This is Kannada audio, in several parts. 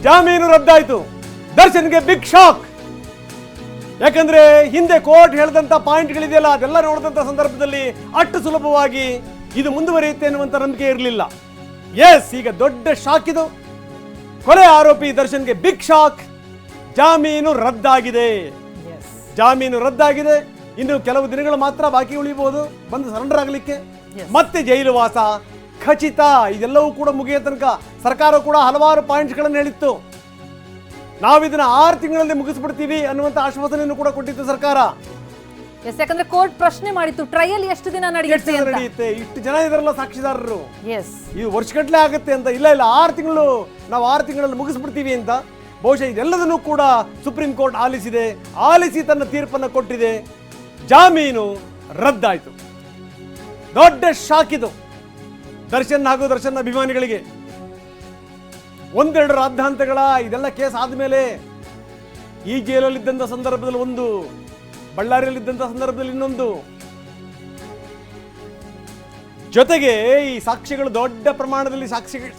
ಜಾಮೀನು ರದ್ದಾಯ್ತು. ದರ್ಶನ್ಗೆ ಬಿಗ್ ಶಾಕ್. ಯಾಕಂದ್ರೆ ಹಿಂದೆ ಕೋರ್ಟ್ ಹೇಳಿದಂತ ಪಾಯಿಂಟ್ಗಳಿದೆಯಲ್ಲ ಅದೆಲ್ಲ ನೋಡಿದಂತ ಸಂದರ್ಭದಲ್ಲಿ ಅಷ್ಟು ಸುಲಭವಾಗಿ ಇದು ಮುಂದುವರಿಯುತ್ತೆ ಅನ್ನುವಂತ ನಂಬಿಕೆ ಇರಲಿಲ್ಲ. ಈಗ ದೊಡ್ಡ ಶಾಕ್ ಇದು. ಕೊಲೆ ಆರೋಪಿ ದರ್ಶನ್ಗೆ ಬಿಗ್ ಶಾಕ್. ಜಾಮೀನು ರದ್ದಾಗಿದೆ. ಇನ್ನು ಕೆಲವು ದಿನಗಳು ಮಾತ್ರ ಬಾಕಿ ಉಳಿಬಹುದು ಬಂದು ಸರೆಂಡರ್ ಆಗಲಿಕ್ಕೆ. ಮತ್ತೆ ಜೈಲು ವಾಸ ಖಚಿತ. ಇದೆಲ್ಲವೂ ಕೂಡ ಮುಗಿಯ ತನಕ ಸರ್ಕಾರ ಕೂಡ ಹಲವಾರು ಪಾಯಿಂಟ್ಸ್ಗಳನ್ನು ಹೇಳಿತ್ತು. ನಾವಿದನ್ನ 6 ತಿಂಗಳಲ್ಲಿ ಮುಗಿಸ್ಬಿಡ್ತೀವಿ ಅನ್ನುವಂತ ಆಶ್ವಾಸನೆಯನ್ನು ಕೂಡ ಕೊಟ್ಟಿತ್ತು ಸರ್ಕಾರ. ಯಾಕಂದ್ರೆ ಕೋರ್ಟ್ ಪ್ರಶ್ನೆ ಮಾಡಿತ್ತು ಟ್ರಯಲ್ ಎಷ್ಟು ದಿನ ನಡೆಯುತ್ತೆ, ಇಷ್ಟು ಜನ ಇದರಲ್ಲ ಸಾಕ್ಷಿದಾರರು, ಇದು ವರ್ಷಗಟ್ಟಲೆ ಆಗುತ್ತೆ ಅಂತ. ಇಲ್ಲ 6 ತಿಂಗಳು, ನಾವು 6 ತಿಂಗಳಲ್ಲಿ ಮುಗಿಸ್ಬಿಡ್ತೀವಿ ಅಂತ. ಬಹುಶಃ ಇದೆಲ್ಲದನ್ನು ಕೂಡ ಸುಪ್ರೀಂ ಕೋರ್ಟ್ ಆಲಿಸಿ ತನ್ನ ತೀರ್ಪನ್ನು ಕೊಟ್ಟಿದೆ. ಜಾಮೀನು ರದ್ದಾಯಿತು. ದೊಡ್ಡ ಶಾಕ್ ಇದು ದರ್ಶನ್ ಹಾಗೂ ದರ್ಶನ್ ಅಭಿಮಾನಿಗಳಿಗೆ. ಒಂದೆರಡು ರಾದ್ಧಾಂತಗಳ ಇದೆಲ್ಲ ಕೇಸ್ ಆದ್ಮೇಲೆ ಈ ಜೈಲಲ್ಲಿದ್ದಂಥ ಸಂದರ್ಭದಲ್ಲಿ ಒಂದು, ಬಳ್ಳಾರಿಯಲ್ಲಿದ್ದಂಥ ಸಂದರ್ಭದಲ್ಲಿ ಇನ್ನೊಂದು, ಜೊತೆಗೆ ಈ ಸಾಕ್ಷಿಗಳು ದೊಡ್ಡ ಪ್ರಮಾಣದಲ್ಲಿ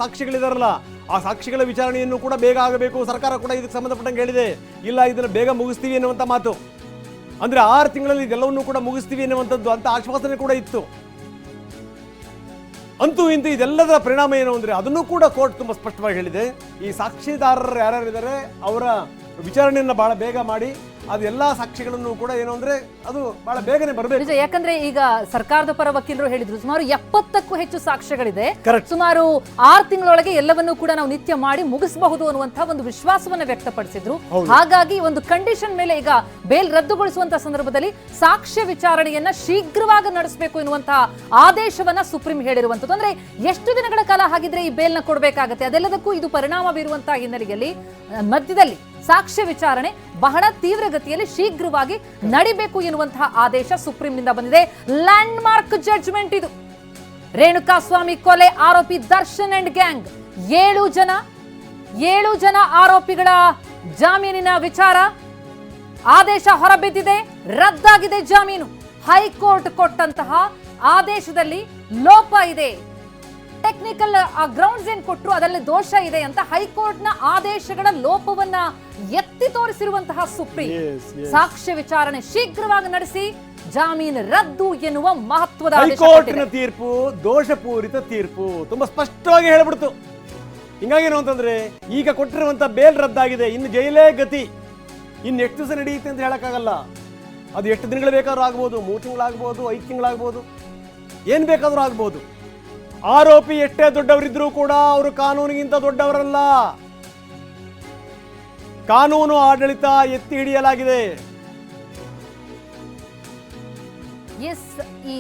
ಸಾಕ್ಷಿಗಳಿದಾರಲ್ಲ, ಆ ಸಾಕ್ಷಿಗಳ ವಿಚಾರಣೆಯನ್ನು ಕೂಡ ಬೇಗ ಆಗಬೇಕು. ಸರ್ಕಾರ ಕೂಡ ಇದಕ್ಕೆ ಸಂಬಂಧಪಟ್ಟಂಗೆ ಹೇಳಿದೆ, ಇಲ್ಲ ಇದನ್ನು ಬೇಗ ಮುಗಿಸ್ತೀವಿ ಅನ್ನುವಂಥ ಮಾತು. ಅಂದ್ರೆ 6 ತಿಂಗಳಲ್ಲಿ ಇದೆಲ್ಲವನ್ನೂ ಕೂಡ ಮುಗಿಸ್ತೀವಿ ಅನ್ನುವಂಥದ್ದು ಅಂತ ಆಶ್ವಾಸನೆ ಕೂಡ ಇತ್ತು. ಅಂತೂ ಇಂತೂ ಇದೆಲ್ಲದರ ಪರಿಣಾಮ ಏನು ಅಂದ್ರೆ ಅದನ್ನು ಕೂಡ ಕೋರ್ಟ್ ತುಂಬಾ ಸ್ಪಷ್ಟವಾಗಿ ಹೇಳಿದೆ. ಈ ಸಾಕ್ಷಿದಾರರು ಯಾರ್ಯಾರಿದ್ದಾರೆ ಅವರ ವಿಚಾರಣೆಯನ್ನ ಬಹಳ ಬೇಗ ಮಾಡಿ ಅದು ಎಲ್ಲಾ ಸಾಕ್ಷಿಗಳನ್ನು ಕೂಡ ಏನು ಅಂದ್ರೆ ಅದು ಬಹಳ ಬೇಗನೆ ಬರಬೇಕು. ಯಾಕಂದ್ರೆ ಈಗ ಸರ್ಕಾರದ ಪರ ವಕೀಲರು ಹೇಳಿದ್ರು ಸುಮಾರು 70ಕ್ಕೂ ಹೆಚ್ಚು ಸಾಕ್ಷ್ಯಗಳಿದೆ, ಸುಮಾರು 6 ತಿಂಗಳೊಳಗೆ ಎಲ್ಲವನ್ನೂ ಕೂಡ ನಾವು ನಿತ್ಯ ಮಾಡಿ ಮುಗಿಸಬಹುದು ಅನ್ನುವಂತಹ ಒಂದು ವಿಶ್ವಾಸವನ್ನ ವ್ಯಕ್ತಪಡಿಸಿದ್ರು. ಹಾಗಾಗಿ ಒಂದು ಕಂಡೀಷನ್ ಮೇಲೆ ಈಗ ಬೇಲ್ ರದ್ದುಗೊಳಿಸುವಂತಹ ಸಂದರ್ಭದಲ್ಲಿ ಸಾಕ್ಷ್ಯ ವಿಚಾರಣೆಯನ್ನ ಶೀಘ್ರವಾಗಿ ನಡೆಸಬೇಕು ಎನ್ನುವಂತಹ ಆದೇಶವನ್ನ ಸುಪ್ರೀಂ ಹೇಳಿರುವಂತದ್ದು. ಅಂದ್ರೆ ಎಷ್ಟು ದಿನಗಳ ಕಾಲ ಹಾಗಿದ್ರೆ ಈ ಬೇಲ್ನ ಕೊಡಬೇಕಾಗತ್ತೆ, ಅದೆಲ್ಲದಕ್ಕೂ ಇದು ಪರಿಣಾಮ ಬೀರುವಂತಹ ಹಿನ್ನೆಲೆಯಲ್ಲಿ ಮಧ್ಯದಲ್ಲಿ ಸಾಕ್ಷ್ಯ ವಿಚಾರಣೆ ಬಹಳ ತೀವ್ರಗತಿಯಲ್ಲಿ ಶೀಘ್ರವಾಗಿ ನಡಿಬೇಕು ಎನ್ನುವಂತಹ ಆದೇಶ ಸುಪ್ರೀಂನಿಂದ ಬಂದಿದೆ. ಲ್ಯಾಂಡ್ ಮಾರ್ಕ್ ಜಡ್ಜ್ಮೆಂಟ್ ಇದು. ರೇಣುಕಾಸ್ವಾಮಿ ಕೊಲೆ ಆರೋಪಿ ದರ್ಶನ್ ಅಂಡ್ ಗ್ಯಾಂಗ್ 7 ಜನ ಆರೋಪಿಗಳ ಜಾಮೀನಿನ ವಿಚಾರ ಆದೇಶ ಹೊರಬಿದ್ದಿದೆ. ರದ್ದಾಗಿದೆ ಜಾಮೀನು. ಹೈಕೋರ್ಟ್ ಕೊಟ್ಟಂತಹ ಆದೇಶದಲ್ಲಿ ಲೋಪ ಇದೆ, ಟೆಕ್ನಿಕಲ್ ಗ್ರೌಂಡ್ಸ್ ಏನ್ ಕೊಟ್ಟರು ಅದರಲ್ಲಿ ದೋಷ ಇದೆ ಅಂತ ಹೈಕೋರ್ಟ್ ನ ಆದೇಶಗಳ ಲೋಪವನ್ನ ಎತ್ತಿ ತೋರಿಸಿರುವಂತಹ ಸುಪ್ರೀಂ ಸಾಕ್ಷ್ಯ ವಿಚಾರಣೆ ಶೀಘ್ರವಾಗಿ ನಡೆಸಿ ಜಾಮೀನು ರದ್ದು ಎನ್ನುವ ಮಹತ್ವದ ಹೈಕೋರ್ಟ್ನ ತೀರ್ಪು ದೋಷಪೂರಿತ ತೀರ್ಪು ತುಂಬಾ ಸ್ಪಷ್ಟವಾಗಿ ಹೇಳ್ಬಿಡ್ತು. ಹಿಂಗಾಗೇನು ಅಂತಂದ್ರೆ ಈಗ ಕೊಟ್ಟಿರುವಂತ ಬೇಲ್ ರದ್ದಾಗಿದೆ, ಇನ್ನು ಜೈಲೇ ಗತಿ. ಇನ್ನು ಎಷ್ಟು ದಿವಸ ನಡೆಯುತ್ತೆ ಅಂತ ಹೇಳಕ್ಕಾಗಲ್ಲ. ಅದು ಎಷ್ಟು ದಿನಗಳು ಬೇಕಾದ್ರೂ ಆಗ್ಬೋದು, 3 ತಿಂಗಳಾಗ್ಬೋದು, 5 ತಿಂಗಳಾಗ್ಬೋದು, ಏನ್ ಬೇಕಾದ್ರೂ ಆಗ್ಬೋದು. ಆರೋಪಿ ಎಷ್ಟೇ ದೊಡ್ಡವರಿದ್ರೂ ಕೂಡ ಅವರು ಕಾನೂನಿಗಿಂತ ದೊಡ್ಡವರಲ್ಲ. ಕಾನೂನು ಆಡಳಿತ ಎತ್ತಿ ಹಿಡಿಯಲಾಗಿದೆ. ಈ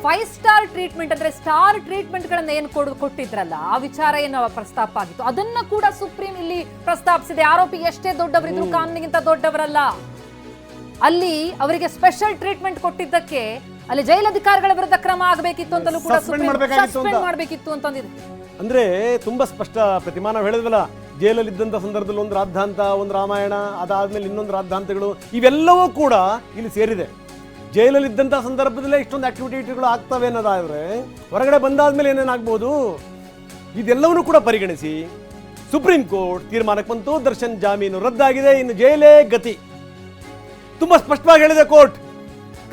5 ಸ್ಟಾರ್ ಟ್ರೀಟ್ಮೆಂಟ್ ಅಂದ್ರೆ ಸ್ಟಾರ್ ಟ್ರೀಟ್ಮೆಂಟ್ ಗಳನ್ನ ಏನು ಕೊಟ್ಟಿದ್ರಲ್ಲ ಆ ವಿಚಾರ ಏನು ಪ್ರಸ್ತಾಪ ಆಗಿತ್ತು, ಅದನ್ನ ಕೂಡ ಸುಪ್ರೀಂ ಇಲ್ಲಿ ಪ್ರಸ್ತಾಪಿಸಿದೆ. ಆರೋಪಿ ಎಷ್ಟೇ ದೊಡ್ಡವರಿದ್ರು ಕಾನೂನಿಗಿಂತ ದೊಡ್ಡವರಲ್ಲ. ಅಲ್ಲಿ ಅವರಿಗೆ ಸ್ಪೆಷಲ್ ಟ್ರೀಟ್ಮೆಂಟ್ ಕೊಟ್ಟಿದ್ದಕ್ಕೆ ಅಲ್ಲಿ ಜೈಲಧಿಕಾರಿಗಳ ವಿರುದ್ಧ ಕ್ರಮ ಆಗಬೇಕಿತ್ತು ಅಂತಲೂ ಕೂಡ ಸಸ್ಪೆಂಡ್ ಮಾಡಬೇಕಿತ್ತು ಅಂತಂದಿದೆ. ಅಂದ್ರೆ ತುಂಬಾ ಸ್ಪಷ್ಟ ಪ್ರತಿಮಾ. ನಾವು ಹೇಳಿದ್ವಲ್ಲ, ಜೈಲಲ್ಲಿದ್ದಂಥ ಸಂದರ್ಭದಲ್ಲಿ ಒಂದು ರಾದ್ಧಾಂತ, ಒಂದು ರಾಮಾಯಣ, ಅದಾದ್ಮೇಲೆ ಇನ್ನೊಂದು ರಾದ್ಧಾಂತಗಳು, ಇವೆಲ್ಲವೂ ಕೂಡ ಇಲ್ಲಿ ಸೇರಿದೆ. ಜೈಲಲ್ಲಿದ್ದಂಥ ಸಂದರ್ಭದಲ್ಲೇ ಇಷ್ಟೊಂದು ಆಕ್ಟಿವಿಟಿಗಳು ಆಗ್ತವೆ ಅನ್ನೋದಾದ್ರೆ ಹೊರಗಡೆ ಬಂದಾದ್ಮೇಲೆ ಏನೇನಾಗ್ಬೋದು ಇದೆಲ್ಲವನ್ನೂ ಕೂಡ ಪರಿಗಣಿಸಿ ಸುಪ್ರೀಂ ಕೋರ್ಟ್ ತೀರ್ಮಾನಕ್ಕೆ ಬಂತು. ದರ್ಶನ್ ಜಾಮೀನು ರದ್ದಾಗಿದೆ, ಇನ್ನು ಜೈಲೇ ಗತಿ. ತುಂಬಾ ಸ್ಪಷ್ಟವಾಗಿ ಹೇಳಿದೆ ಕೋರ್ಟ್,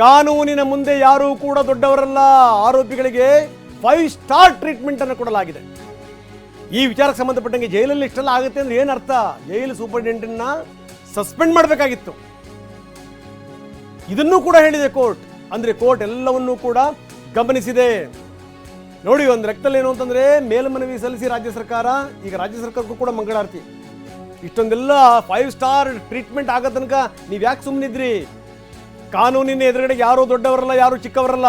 ಕಾನೂನಿನ ಮುಂದೆ ಯಾರೂ ಕೂಡ ದೊಡ್ಡವರಲ್ಲ. ಆರೋಪಿಗಳಿಗೆ 5 ಸ್ಟಾರ್ ಟ್ರೀಟ್ಮೆಂಟ್ ಅನ್ನು ಕೊಡಲಾಗಿದೆ. ಈ ವಿಚಾರಕ್ಕೆ ಸಂಬಂಧಪಟ್ಟಂಗೆ ಜೈಲಲ್ಲಿ ಇಷ್ಟೆಲ್ಲ ಆಗುತ್ತೆ ಅಂದ್ರೆ ಏನರ್ಥ? ಜೈಲು ಸೂಪರಿಂಟೆಂಡೆಂಟ್ನ ಸಸ್ಪೆಂಡ್ ಮಾಡಬೇಕಾಗಿತ್ತು. ಇದನ್ನೂ ಕೂಡ ಹೇಳಿದೆ ಕೋರ್ಟ್. ಅಂದ್ರೆ ಕೋರ್ಟ್ ಎಲ್ಲವನ್ನೂ ಕೂಡ ಗಮನಿಸಿದೆ. ನೋಡಿ, ಒಂದು ಲೆಕ್ಕದಲ್ಲಿ ಏನು ಅಂತಂದ್ರೆ ಮೇಲ್ಮನವಿ ಸಲ್ಲಿಸಿ ರಾಜ್ಯ ಸರ್ಕಾರ, ಈಗ ರಾಜ್ಯ ಸರ್ಕಾರಕ್ಕೂ ಕೂಡ ಮಂಗಳಾರತಿ. ಇಷ್ಟೊಂದೆಲ್ಲ 5 ಸ್ಟಾರ್ ಟ್ರೀಟ್ಮೆಂಟ್ ಆಗೋ ತನಕ ನೀವ್ ಯಾಕೆ ಸುಮ್ಮನಿದ್ರಿ? ಕಾನೂನಿನ ಎದುರುಗಡೆ ಯಾರು ದೊಡ್ಡವರಲ್ಲ, ಯಾರು ಚಿಕ್ಕವರಲ್ಲ.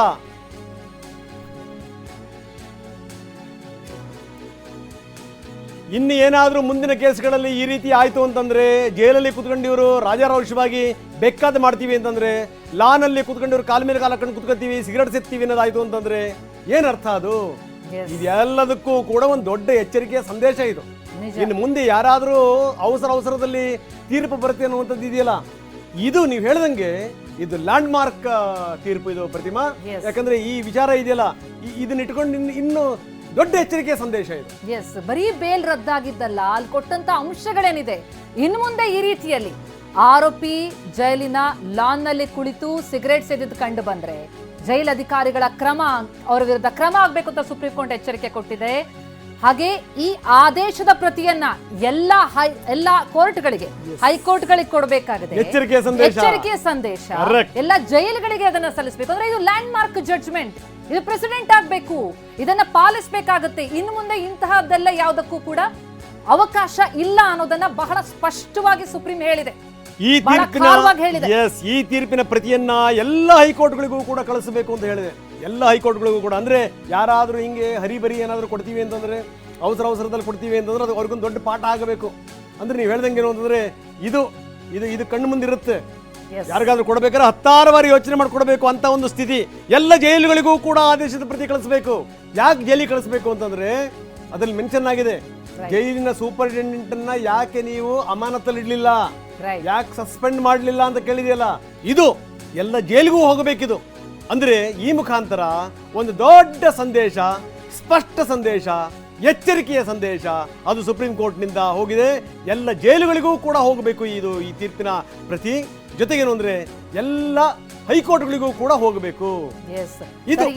ಇನ್ನು ಏನಾದ್ರೂ ಮುಂದಿನ ಕೇಸ್ಗಳಲ್ಲಿ ಈ ರೀತಿ ಆಯ್ತು ಅಂತಂದ್ರೆ, ಜೈಲಲ್ಲಿ ಕುತ್ಕೊಂಡಿವರು ರಾಜಾರೋಷವಾಗಿ ಬೇಕಾದ ಮಾಡ್ತೀವಿ ಅಂತಂದ್ರೆ, ಲಾನಲ್ಲಿ ಕುತ್ಕೊಂಡಿವ್ರು ಕಾಲ ಮೇಲೆ ಕಾಲ ಹಾಕೊಂಡು ಕುತ್ಕೊತೀವಿ, ಸಿಗರೆಟ್ ಸೆತ್ತೀವಿ ಅನ್ನೋದಾಯ್ತು ಅಂತಂದ್ರೆ ಏನರ್ಥ? ಅದು ಇದೆಲ್ಲದಕ್ಕೂ ಕೂಡ ಒಂದು ದೊಡ್ಡ ಎಚ್ಚರಿಕೆಯ ಸಂದೇಶ ಇದು. ಇನ್ನು ಮುಂದೆ ಯಾರಾದ್ರೂ ಅವಸರದಲ್ಲಿ ತೀರ್ಪು ಬರುತ್ತೆ ಅನ್ನುವಂಥದ್ದು ಇದೆಯಲ್ಲ, ಇದು ನೀವು ಹೇಳ್ದಂಗೆ ಇದು ಲ್ಯಾಂಡ್ ಮಾರ್ಕ್ ತೀರ್ಪು ಇದು ಪ್ರತಿಮಾ. ಯಾಕಂದ್ರೆ ಈ ವಿಚಾರ ಇದೆಯಲ್ಲ, ಇದನ್ನ ಇಟ್ಕೊಂಡು ಇನ್ನು ದೊಡ್ಡ ಎಚ್ಚರಿಕೆಯ ಸಂದೇಶ ಇದು. ಎಸ್, ಬರೀ ಬೇಲ್ ರದ್ದಾಗಿದ್ದಲ್ಲ, ಅಲ್ಲಿ ಕೊಟ್ಟಂತ ಅಂಶಗಳೇನಿದೆ, ಇನ್ನು ಮುಂದೆ ಈ ರೀತಿಯಲ್ಲಿ ಆರೋಪಿ ಜೈಲಿನ ಲಾನ್ ನಲ್ಲಿ ಕುಳಿತು ಸಿಗರೇಟ್ ಸೇದಿದ್ದು ಕಂಡು ಬಂದ್ರೆ ಜೈಲ್ ಅಧಿಕಾರಿಗಳ ಕ್ರಮ, ಅವರ ವಿರುದ್ಧ ಕ್ರಮ ಆಗ್ಬೇಕು ಅಂತ ಸುಪ್ರೀಂ ಕೋರ್ಟ್ ಎಚ್ಚರಿಕೆ ಕೊಟ್ಟಿದೆ. ಹಾಗೆ ಈ ಆದೇಶದ ಪ್ರತಿಯನ್ನ ಎಲ್ಲ ಕೋರ್ಟ್ಗಳಿಗೆ, ಹೈಕೋರ್ಟ್ಗಳಿಗೆ ಕೊಡಬೇಕಾಗಿದೆ. ಎಚ್ಚರಿಕೆಯ ಸಂದೇಶ ಎಲ್ಲ ಜೈಲುಗಳಿಗೆ ಅದನ್ನ ಸಲ್ಲಿಸಬೇಕು. ಅಂದ್ರೆ ಇದು ಲ್ಯಾಂಡ್ ಮಾರ್ಕ್ ಜಡ್ಜ್ಮೆಂಟ್, ಇದು ಪ್ರೆಸಿಡೆಂಟ್ ಆಗ್ಬೇಕು, ಇದನ್ನ ಪಾಲಿಸಬೇಕಾಗುತ್ತೆ. ಇನ್ನು ಮುಂದೆ ಇಂತಹದ್ದೆಲ್ಲ ಯಾವುದಕ್ಕೂ ಕೂಡ ಅವಕಾಶ ಇಲ್ಲ ಅನ್ನೋದನ್ನ ಬಹಳ ಸ್ಪಷ್ಟವಾಗಿ ಸುಪ್ರೀಂ ಹೇಳಿದೆ. ಈ ತೀರ್ಪಿನ ಪ್ರತಿಯನ್ನ ಎಲ್ಲ ಹೈಕೋರ್ಟ್ಗಳಿಗೂ ಕೂಡ ಕಳಿಸಬೇಕು ಅಂತ ಹೇಳಿದೆ. ಎಲ್ಲ ಹೈಕೋರ್ಟ್ಗಳಿಗೂ ಕೂಡ. ಅಂದ್ರೆ ಯಾರಾದ್ರೂ ಹಿಂಗೆ ಹರಿಬರಿ ಏನಾದ್ರು ಕೊಡ್ತೀವಿ ಅಂತಂದ್ರೆ, ಅವಸರದಲ್ಲಿ ಕೊಡ್ತೀವಿ ಅಂತಂದ್ರೆ ಅದು ಅವ್ರಿಗೊಂದು ದೊಡ್ಡ ಪಾಠ ಆಗಬೇಕು. ಅಂದ್ರೆ ನೀವು ಹೇಳ್ದಂಗೆ ಏನು ಅಂತಂದ್ರೆ ಇದು ಇದು ಇದು ಕಣ್ಣು ಮುಂದಿರುತ್ತೆ. ಯಾರಿಗಾದ್ರೂ ಕೊಡಬೇಕಾದ್ರೆ 10 ಬಾರಿ ಯೋಚನೆ ಮಾಡಿ ಕೊಡಬೇಕು ಅಂತ ಒಂದು ಸ್ಥಿತಿ. ಎಲ್ಲ ಜೈಲುಗಳಿಗೂ ಕೂಡ ಆದೇಶದ ಪ್ರತಿ ಕಳಿಸಬೇಕು. ಯಾಕೆ ಜೈಲಿಗೆ ಕಳಿಸ್ಬೇಕು ಅಂತಂದ್ರೆ ಅದ್ರಲ್ಲಿ ಮೆನ್ಷನ್ ಆಗಿದೆ, ಜೈಲಿನ ಸೂಪರಿಂಟೆಂಡೆಂಟ್ ಅನ್ನ ಯಾಕೆ ನೀವು ಅಮಾನತಲ್ಲಿ ಇಡ್ಲಿಲ್ಲ, ಯಾಕೆ ಸಸ್ಪೆಂಡ್ ಮಾಡಲಿಲ್ಲ ಅಂತ ಕೇಳಿದೆಯಲ್ಲ, ಇದು ಎಲ್ಲ ಜೈಲಿಗೂ ಹೋಗಬೇಕಿದು. ಅಂದ್ರೆ ಈ ಮುಖಾಂತರ ಒಂದು ದೊಡ್ಡ ಸಂದೇಶ, ಸ್ಪಷ್ಟ ಸಂದೇಶ, ಎಚ್ಚರಿಕೆಯ ಸಂದೇಶ ಅದು ಸುಪ್ರೀಂ ಕೋರ್ಟ್ನಿಂದ ಹೋಗಿದೆ. ಎಲ್ಲ ಜೈಲುಗಳಿಗೂ ಕೂಡ ಹೋಗಬೇಕು ಇದು ಈ ತೀರ್ಪಿನ ಪ್ರತಿ. ಜೊತೆಗೇನು ಅಂದ್ರೆ ಎಲ್ಲ ಹೈಕೋರ್ಟ್ಗಳಿಗೂ ಕೂಡ ಹೋಗಬೇಕು.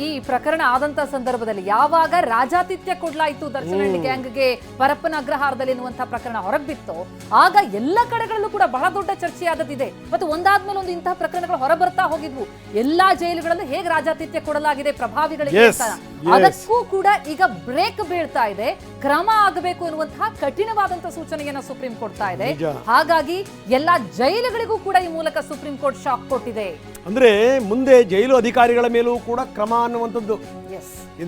ಈ ಪ್ರಕರಣ ಆದಂತ ಸಂದರ್ಭದಲ್ಲಿ ಯಾವಾಗ ರಾಜಾತಿಥ್ಯ ಕೊಡ್ಲಾಯ್ತು ದರ್ಶನ್ ಹಳ್ಳಿ ಗ್ಯಾಂಗ್ಗೆ ಪರಪ್ಪನ ಅಗ್ರಹಾರದಲ್ಲಿ ಎನ್ನುವಂತಹ ಪ್ರಕರಣ ಹೊರಬಿತ್ತು, ಆಗ ಎಲ್ಲ ಕಡೆಗಳಲ್ಲೂ ಕೂಡ ಬಹಳ ದೊಡ್ಡ ಚರ್ಚೆ ಆದದಿದೆ. ಮತ್ತು ಒಂದಾದ್ಮೇಲೆ ಒಂದು ಇಂತಹ ಪ್ರಕರಣಗಳು ಹೊರಬರ್ತಾ ಹೋಗಿದ್ವು. ಎಲ್ಲಾ ಜೈಲುಗಳಲ್ಲೂ ಹೇಗೆ ರಾಜಾತಿಥ್ಯ ಕೊಡಲಾಗಿದೆ ಪ್ರಭಾವಿಗಳಿಗೆ ಅಂತ. ಅದಕ್ಕೂ ಕೂಡ ಈಗ ಬ್ರೇಕ್ ಬೀಳ್ತಾ ಇದೆ. ಕ್ರಮ ಆಗಬೇಕು ಎನ್ನುವಂತಹ ಕಠಿಣವಾದಂತಹ ಸೂಚನೆಯನ್ನ ಸುಪ್ರೀಂ ಕೊಡ್ತಾ ಇದೆ. ಹಾಗಾಗಿ ಎಲ್ಲಾ ಜೈಲುಗಳಿಗೂ ಕೂಡ ಈ ಮೂಲಕ ಸುಪ್ರೀಂ ಕೋರ್ಟ್ ಶಾಕ್ ಕೊಟ್ಟಿದೆ. ಅಂದ್ರೆ ಮುಂದೆ ಜೈಲು ಅಧಿಕಾರಿಗಳ ಮೇಲೂ ಕೂಡ ಕ್ರಮ ಅನ್ನುವಂಥದ್ದು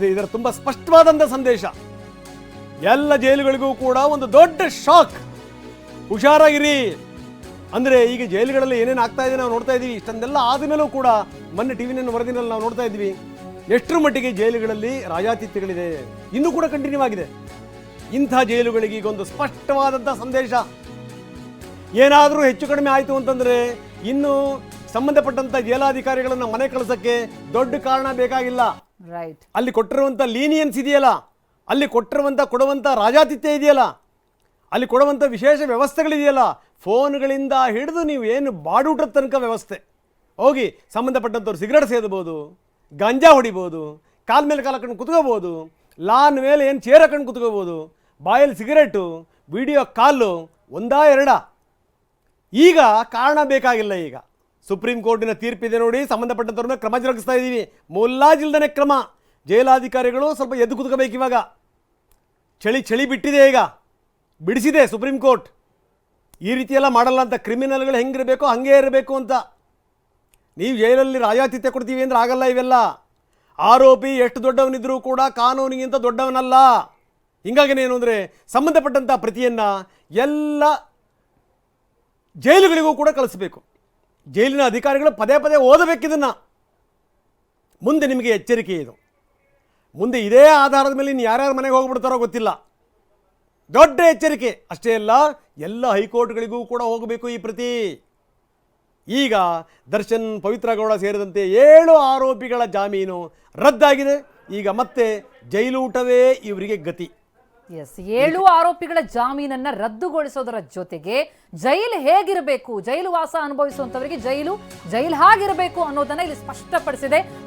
ಇದರ ತುಂಬಾ ಸ್ಪಷ್ಟವಾದಂತ ಸಂದೇಶ. ಎಲ್ಲ ಜೈಲುಗಳಿಗೂ ಕೂಡ ಒಂದು ದೊಡ್ಡ ಶಾಕ್. ಹುಷಾರಾಗಿರಿ. ಅಂದ್ರೆ ಈಗ ಜೈಲುಗಳಲ್ಲಿ ಏನೇನು ಆಗ್ತಾ ಇದೆ ನಾವು ನೋಡ್ತಾ ಇದೀವಿ. ಇಷ್ಟೊಂದೆಲ್ಲ ಆದ್ಮೇಲೂ ಕೂಡ ಮೊನ್ನೆ ಟಿವಿನ ವರದಿನಲ್ಲಿ ನಾವು ನೋಡ್ತಾ ಇದ್ವಿ ಎಷ್ಟರ ಮಟ್ಟಿಗೆ ಜೈಲುಗಳಲ್ಲಿ ರಾಜಾತಿಥ್ಯಗಳಿದೆ, ಇನ್ನೂ ಕೂಡ ಕಂಟಿನ್ಯೂ ಆಗಿದೆ. ಇಂಥ ಜೈಲುಗಳಿಗೆ ಈಗ ಒಂದು ಸ್ಪಷ್ಟವಾದಂತಹ ಸಂದೇಶ. ಏನಾದರೂ ಹೆಚ್ಚು ಕಡಿಮೆ ಆಯ್ತು ಅಂತಂದ್ರೆ ಇನ್ನು ಸಂಬಂಧಪಟ್ಟಂತ ಜೈಲಾಧಿಕಾರಿಗಳನ್ನ ಮನೆ ಕಳಿಸಕ್ಕೆ ದೊಡ್ಡ ಕಾರಣ ಬೇಕಾಗಿಲ್ಲ. ಅಲ್ಲಿ ಕೊಟ್ಟಿರುವಂತ ಲೀನಿಯನ್ಸ್ ಇದೆಯಲ್ಲ, ಅಲ್ಲಿ ಕೊಡುವಂತ ರಾಜಾತಿಥ್ಯ ಇದೆಯಲ್ಲ, ಅಲ್ಲಿ ಕೊಡುವಂತ ವಿಶೇಷ ವ್ಯವಸ್ಥೆಗಳಿದೆಯಲ್ಲ, ಫೋನ್ಗಳಿಂದ ಹಿಡಿದು ನೀವು ಏನು ಬಾಡೂಟದ ತನಕ ವ್ಯವಸ್ಥೆ. ಹೋಗಿ ಸಂಬಂಧಪಟ್ಟಂಥವ್ರು ಸಿಗರೇಟ್ ಸೇದಬಹುದು, ಗಾಂಜಾ ಹೊಡಿಬಹುದು, ಕಾಲ್ ಮೇಲೆ ಕಾಲ ಹಾಕೊಂಡು ಕುತ್ಕೋಬಹುದು, ಲಾನ್ ಮೇಲೆ ಏನು ಚೇರ್ ಹಾಕೊಂಡು ಕುತ್ಕೋಬಹುದು, ಬಾಯಲ್ಲಿ ಸಿಗರೇಟು, ವಿಡಿಯೋ ಕಾಲು, ಒಂದಾ ಎರಡ. ಈಗ ಕಾರಣ ಬೇಕಾಗಿಲ್ಲ. ಈಗ ಸುಪ್ರೀಂ ಕೋರ್ಟಿನ ತೀರ್ಪಿದೆ ನೋಡಿ, ಸಂಬಂಧಪಟ್ಟಂಥವ್ರ ಮೇಲೆ ಕ್ರಮ ಜರುಗಿಸ್ತಾ ಇದ್ದೀವಿ. ಮುಲ್ಲಾಜಿಲ್ದನೆ ಕ್ರಮ. ಜೈಲಾಧಿಕಾರಿಗಳು ಸ್ವಲ್ಪ ಎದ್ದು ಕುತ್ಕೋಬೇಕು. ಇವಾಗ ಚಳಿ ಬಿಟ್ಟಿದೆ, ಈಗ ಬಿಡಿಸಿದೆ ಸುಪ್ರೀಂ ಕೋರ್ಟ್. ಈ ರೀತಿಯೆಲ್ಲ ಮಾಡಲ್ಲ ಅಂತ, ಕ್ರಿಮಿನಲ್ಗಳು ಹೆಂಗಿರಬೇಕೋ ಹಂಗೇ ಇರಬೇಕು ಅಂತ. ನೀವು ಜೈಲಲ್ಲಿ ರಾಜಾತಿಥ್ಯ ಕೊಡ್ತೀವಿ ಅಂದ್ರೆ ಆಗಲ್ಲ. ಇವೆಲ್ಲ ಆರೋಪಿ ಎಷ್ಟು ದೊಡ್ಡವನಿದ್ರೂ ಕೂಡ ಕಾನೂನಿಗಿಂತ ದೊಡ್ಡವನಲ್ಲ. ಹಿಂಗಾಗಿನೇನು ಅಂದರೆ ಸಂಬಂಧಪಟ್ಟಂಥ ಪ್ರತಿಯನ್ನು ಎಲ್ಲ ಜೈಲುಗಳಿಗೂ ಕೂಡ ಕಳಿಸಬೇಕು. ಜೈಲಿನ ಅಧಿಕಾರಿಗಳು ಪದೇ ಪದೇ ಓದಬೇಕಿದನ್ನು. ಮುಂದೆ ನಿಮಗೆ ಎಚ್ಚರಿಕೆ ಇದು. ಮುಂದೆ ಇದೇ ಆಧಾರದ ಮೇಲೆ ಇನ್ನು ಯಾರ್ಯಾರ ಮನೆಗೆ ಹೋಗ್ಬಿಡ್ತಾರೋ ಗೊತ್ತಿಲ್ಲ. ದೊಡ್ಡ ಎಚ್ಚರಿಕೆ. ಅಷ್ಟೇ ಅಲ್ಲ, ಎಲ್ಲ ಹೈಕೋರ್ಟ್ಗಳಿಗೂ ಕೂಡ ಹೋಗಬೇಕು ಈ ಪ್ರತಿ. ಈಗ ದರ್ಶನ್, ಪವಿತ್ರ ಗೌಡ ಸೇರಿದಂತೆ 7 ಆರೋಪಿಗಳ ಜಾಮೀನು ರದ್ದಾಗಿದೆ. ಈಗ ಮತ್ತೆ ಜೈಲೂಟವೇ ಇವರಿಗೆ ಗತಿ. 7 ಆರೋಪಿಗಳ ಜಾಮೀನನ್ನ ರದ್ದುಗೊಳಿಸೋದರ ಜೊತೆಗೆ ಜೈಲು ಹೇಗಿರಬೇಕು, ಜೈಲು ವಾಸ ಅನುಭವಿಸುವಂತವರಿಗೆ ಜೈಲು ಹಾಗಿರಬೇಕು ಅನ್ನೋದನ್ನ ಇಲ್ಲಿ ಸ್ಪಷ್ಟಪಡಿಸಿದೆ.